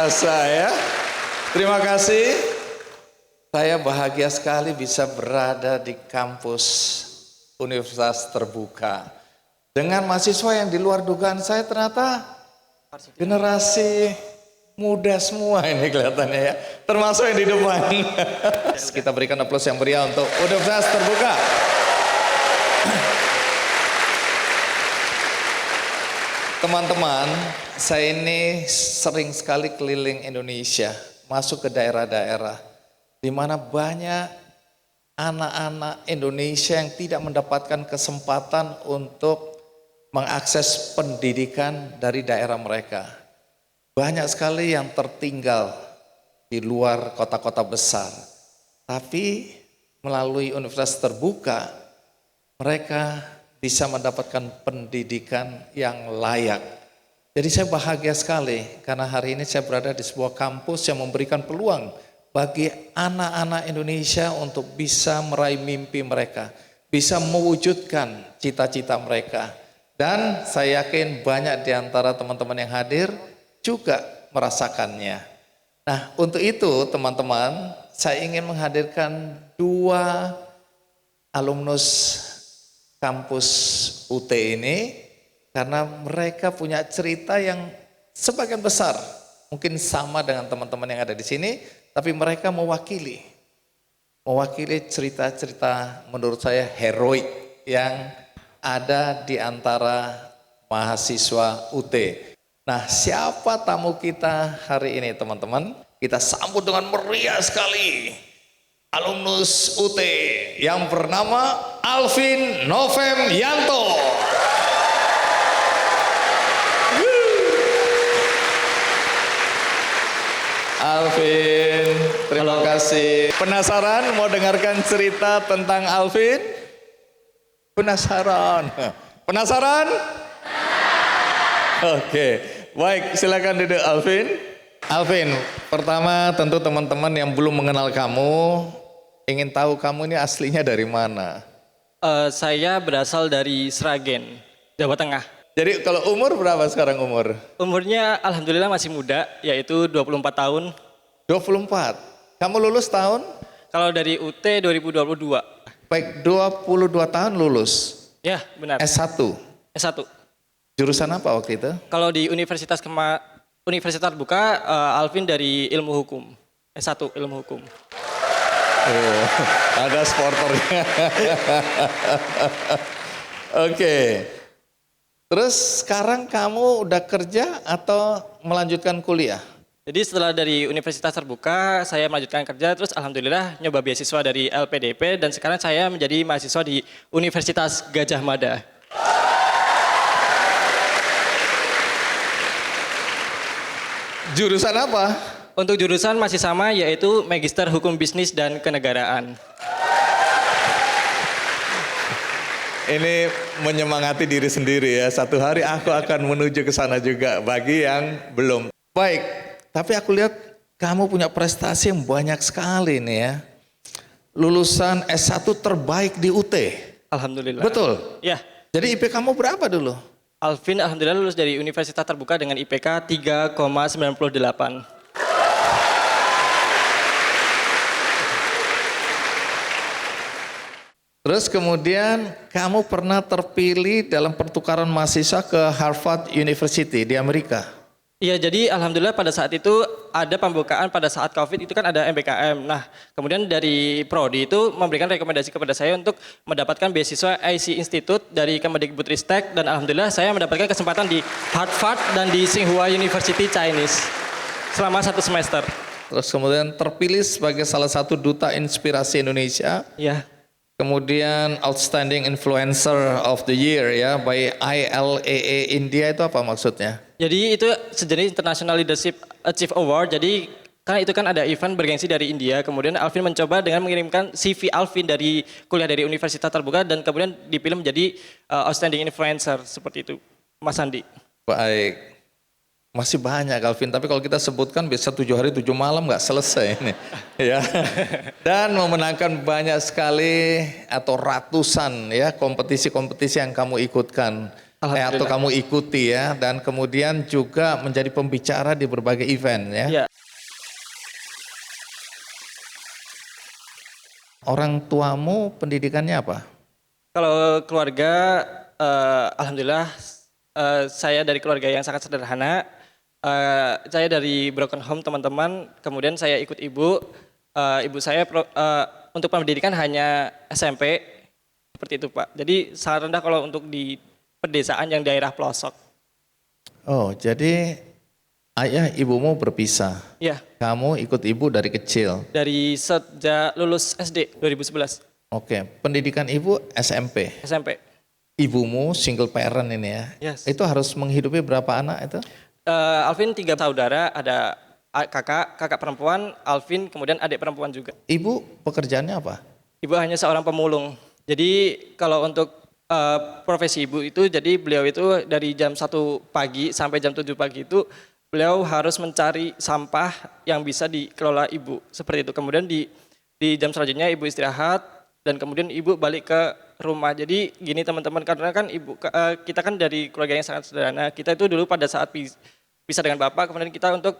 biasa ya. Terima kasih. Saya bahagia sekali bisa berada di kampus Universitas Terbuka. Dengan mahasiswa yang di luar dugaan saya, ternyata generasi muda semua ini kelihatannya ya. Termasuk yang di depan. Kita berikan aplaus yang meriah untuk Universitas Terbuka. Teman-teman, saya ini sering sekali keliling Indonesia, masuk ke daerah-daerah di mana banyak anak-anak Indonesia yang tidak mendapatkan kesempatan untuk mengakses pendidikan dari daerah mereka. Banyak sekali yang tertinggal di luar kota-kota besar. Tapi melalui Universitas Terbuka, mereka bisa mendapatkan pendidikan yang layak. Jadi saya bahagia sekali karena hari ini saya berada di sebuah kampus yang memberikan peluang bagi anak-anak Indonesia untuk bisa meraih mimpi mereka, bisa mewujudkan cita-cita mereka. Dan saya yakin banyak di antara teman-teman yang hadir juga merasakannya. Nah, untuk itu teman-teman, saya ingin menghadirkan dua alumnus kampus UT ini karena mereka punya cerita yang sebagian besar mungkin sama dengan teman-teman yang ada di sini, tapi mereka mewakili cerita-cerita menurut saya heroik yang ada di antara mahasiswa UT. Nah, siapa tamu kita hari ini teman-teman? Kita sambut dengan meriah sekali alumnus UT yang bernama Alvin Novem Yanto. Alvin, terima kasih. Penasaran mau dengarkan cerita tentang Alvin? Penasaran? Penasaran? Oke, baik, silakan duduk Alvin. Alvin, pertama tentu teman-teman yang belum mengenal kamu ingin tahu kamu ini aslinya dari mana? Saya berasal dari Sragen, Jawa Tengah. Jadi kalau umur berapa sekarang umur? Umurnya alhamdulillah masih muda, yaitu 24 tahun. 24. Kamu lulus tahun? Kalau dari UT 2022. Baik, 22 tahun lulus. Ya, benar. S1. S1. Jurusan apa waktu itu? Kalau di Universitas Terbuka, Alvin dari Ilmu Hukum. S1 Ilmu Hukum. Oh, ada sporternya. Oke. Terus sekarang kamu udah kerja atau melanjutkan kuliah? Jadi setelah dari Universitas Terbuka, saya melanjutkan kerja, terus alhamdulillah nyoba beasiswa dari LPDP, dan sekarang saya menjadi mahasiswa di Universitas Gadjah Mada. Jurusan apa? Untuk jurusan masih sama, yaitu Magister Hukum Bisnis dan Kenegaraan. Ini menyemangati diri sendiri ya. Satu hari aku akan menuju ke sana juga bagi yang belum. Baik, tapi aku lihat kamu punya prestasi yang banyak sekali nih ya. Lulusan S1 terbaik di UT. Alhamdulillah. Betul? Ya. Jadi IP kamu berapa dulu? Alvin alhamdulillah lulus dari Universitas Terbuka dengan IPK 3,98. Terus kemudian kamu pernah terpilih dalam pertukaran mahasiswa ke Harvard University di Amerika. Iya, jadi alhamdulillah pada saat itu ada pembukaan pada saat COVID itu kan ada MBKM. Nah, kemudian dari Prodi itu memberikan rekomendasi kepada saya untuk mendapatkan beasiswa IC Institute dari Kemendikbudristek, dan alhamdulillah saya mendapatkan kesempatan di Harvard dan di Tsinghua University Chinese selama 1 semester. Terus kemudian terpilih sebagai salah satu duta inspirasi Indonesia. Iya. Kemudian Outstanding Influencer of the Year ya by ILAA India, itu apa maksudnya? Jadi itu sejenis International Leadership Achieve Award. Jadi karena itu kan ada event bergengsi dari India, kemudian Alvin mencoba dengan mengirimkan CV Alvin dari kuliah dari Universitas Terbuka dan kemudian dipilih menjadi Outstanding Influencer seperti itu, Mas Andi. Baik. Masih banyak Alvin, tapi kalau kita sebutkan bisa 7 hari 7 malam nggak selesai ini. Ya. Dan memenangkan banyak sekali atau ratusan ya kompetisi-kompetisi yang kamu ikutkan. atau Alhamdulillah. kamu ikuti ya, dan kemudian juga menjadi pembicara di berbagai event ya. Ya, Orang tuamu pendidikannya apa? kalau keluarga, alhamdulillah saya dari keluarga yang sangat sederhana. Saya dari broken home teman-teman, kemudian saya ikut ibu. Ibu saya untuk pendidikan hanya SMP, seperti itu Pak. Jadi sangat rendah kalau untuk di pedesaan yang daerah pelosok. Oh, jadi ayah ibumu berpisah. Ya, Kamu ikut ibu dari kecil. dari sejak lulus SD 2011, Oke, pendidikan ibu SMP. SMP. Ibumu single parent ini ya. Yes. Itu harus menghidupi berapa anak itu? Alvin 3 saudara, ada kakak perempuan, Alvin, kemudian adik perempuan juga. Ibu pekerjaannya apa? Ibu hanya seorang pemulung. Jadi kalau untuk profesi ibu itu, jadi beliau itu dari jam 1 pagi sampai jam 7 pagi itu beliau harus mencari sampah yang bisa dikelola ibu. Seperti itu. Kemudian di jam selanjutnya ibu istirahat dan kemudian ibu balik ke rumah. Jadi gini teman-teman, karena kan kita kan dari keluarga yang sangat sederhana. Kita itu dulu pada saat bisa dengan bapak, kemudian kita untuk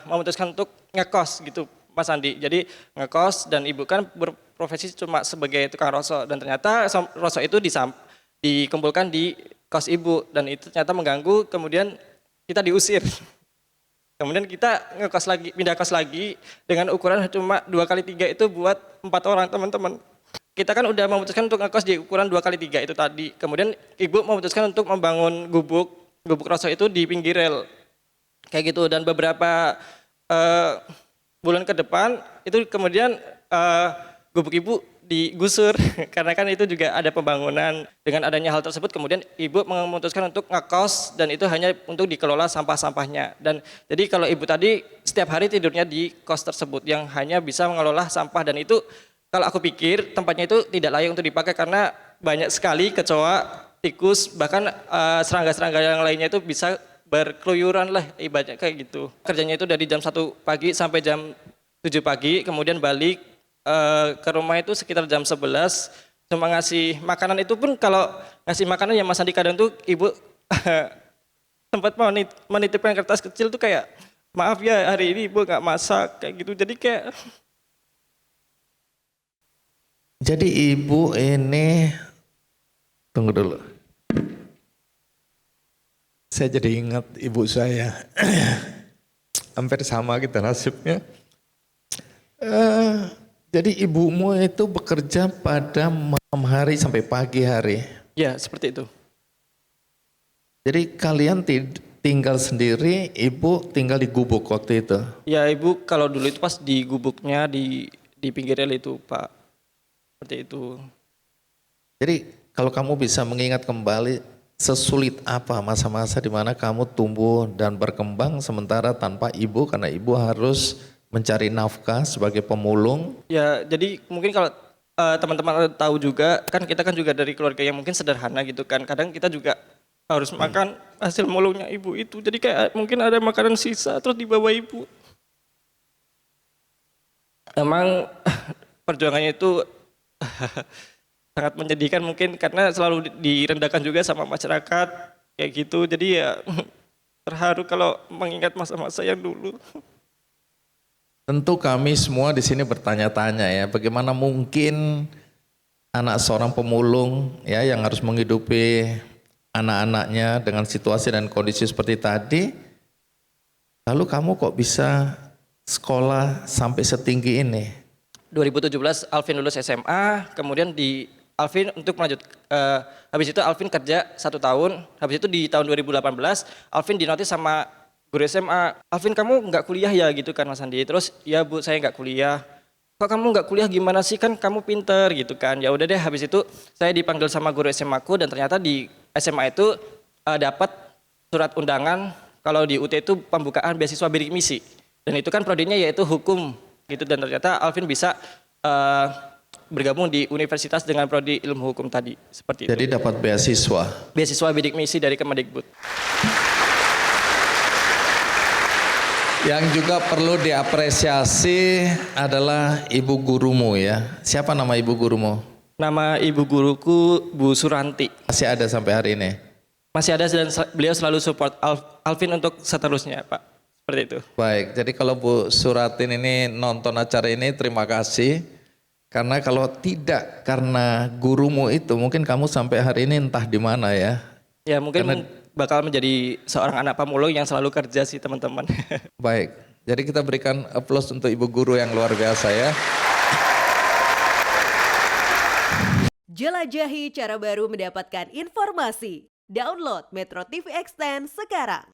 memutuskan untuk ngekos gitu Mas Andi. Jadi ngekos dan ibu kan berprofesi cuma sebagai tukang rosok, dan ternyata rosok itu dikumpulkan di kos ibu dan itu ternyata mengganggu, kemudian kita diusir. Kemudian kita ngekos lagi, pindah kos lagi dengan ukuran cuma 2x3 itu buat 4 orang teman-teman. Kita kan udah memutuskan untuk ngekos di ukuran 2x3 itu tadi. Kemudian ibu memutuskan untuk membangun gubuk rosok itu di pinggir rel. Kayak gitu, dan beberapa bulan ke depan itu kemudian gubuk ibu digusur karena kan itu juga ada pembangunan. Dengan adanya hal tersebut kemudian ibu memutuskan untuk ngekos dan itu hanya untuk dikelola sampah-sampahnya. Dan jadi kalau ibu tadi setiap hari tidurnya di kos tersebut yang hanya bisa mengelola sampah, dan itu kalau aku pikir tempatnya itu tidak layak untuk dipakai karena banyak sekali kecoa, tikus, bahkan serangga-serangga yang lainnya itu bisa berkeluyuran lah ibaratnya kayak gitu. Kerjanya itu dari jam 1 pagi sampai jam 7 pagi, kemudian balik ke rumah itu sekitar jam 11, cuma ngasih makanan. Itu pun kalau ngasih makanan ya Mas Andi, kadang tuh ibu sempat menitipkan kertas kecil tuh kayak, maaf ya hari ini ibu nggak masak, kayak gitu. Jadi ibu ini, tunggu dulu. Saya jadi ingat ibu saya. Hampir sama kita nasibnya. Jadi ibumu itu bekerja pada malam hari sampai pagi hari. Ya seperti itu. Jadi kalian tinggal sendiri, ibu tinggal di gubuk waktu itu. Ya ibu kalau dulu itu pas di gubuknya di pinggir rel itu Pak. Seperti itu. Jadi kalau kamu bisa mengingat kembali, sesulit apa masa-masa di mana kamu tumbuh dan berkembang sementara tanpa ibu, karena ibu harus mencari nafkah sebagai pemulung. Ya jadi mungkin kalau teman-teman tahu juga kan, kita kan juga dari keluarga yang mungkin sederhana gitu kan. Kadang kita juga harus makan hasil mulungnya ibu itu. Jadi kayak mungkin ada makanan sisa terus dibawa ibu. Emang perjuangannya itu sangat menyedihkan mungkin karena selalu direndahkan juga sama masyarakat kayak gitu. Jadi ya terharu kalau mengingat masa-masa yang dulu. Tentu kami semua di sini bertanya-tanya ya, bagaimana mungkin anak seorang pemulung ya yang harus menghidupi anak-anaknya dengan situasi dan kondisi seperti tadi. Lalu kamu kok bisa sekolah sampai setinggi ini? 2017 Alvin lulus SMA, kemudian Alvin untuk melanjut, habis itu Alvin kerja 1 tahun, habis itu di tahun 2018 Alvin dinotis sama guru SMA, Alvin kamu nggak kuliah ya gitu kan Mas Andi. Terus ya Bu saya nggak kuliah. Kok kamu nggak kuliah gimana sih, kan kamu pinter gitu kan. Ya udah deh, habis itu saya dipanggil sama guru SMA aku dan ternyata di SMA itu dapat surat undangan kalau di UT itu pembukaan beasiswa bidik misi. Dan itu kan prodinya yaitu hukum gitu, dan ternyata Alvin bisa bergabung di universitas dengan prodi ilmu hukum tadi, seperti itu. Jadi dapat beasiswa. Beasiswa bidik misi dari Kemendikbud. Yang juga perlu diapresiasi adalah ibu gurumu ya. Siapa nama ibu gurumu? Nama ibu guruku Bu Suranti. Masih ada sampai hari ini? masih ada dan beliau selalu support Alvin untuk seterusnya, Pak. Seperti itu. Baik, jadi kalau Bu Suratin ini nonton acara ini terima kasih. Karena kalau tidak karena gurumu itu mungkin kamu sampai hari ini entah di mana ya. Ya mungkin bakal menjadi seorang anak pemulung yang selalu kerja sih teman-teman. Baik, jadi kita berikan aplaus untuk Ibu Guru yang luar biasa ya. Jelajahi cara baru mendapatkan informasi. Download Metro TV Extend sekarang.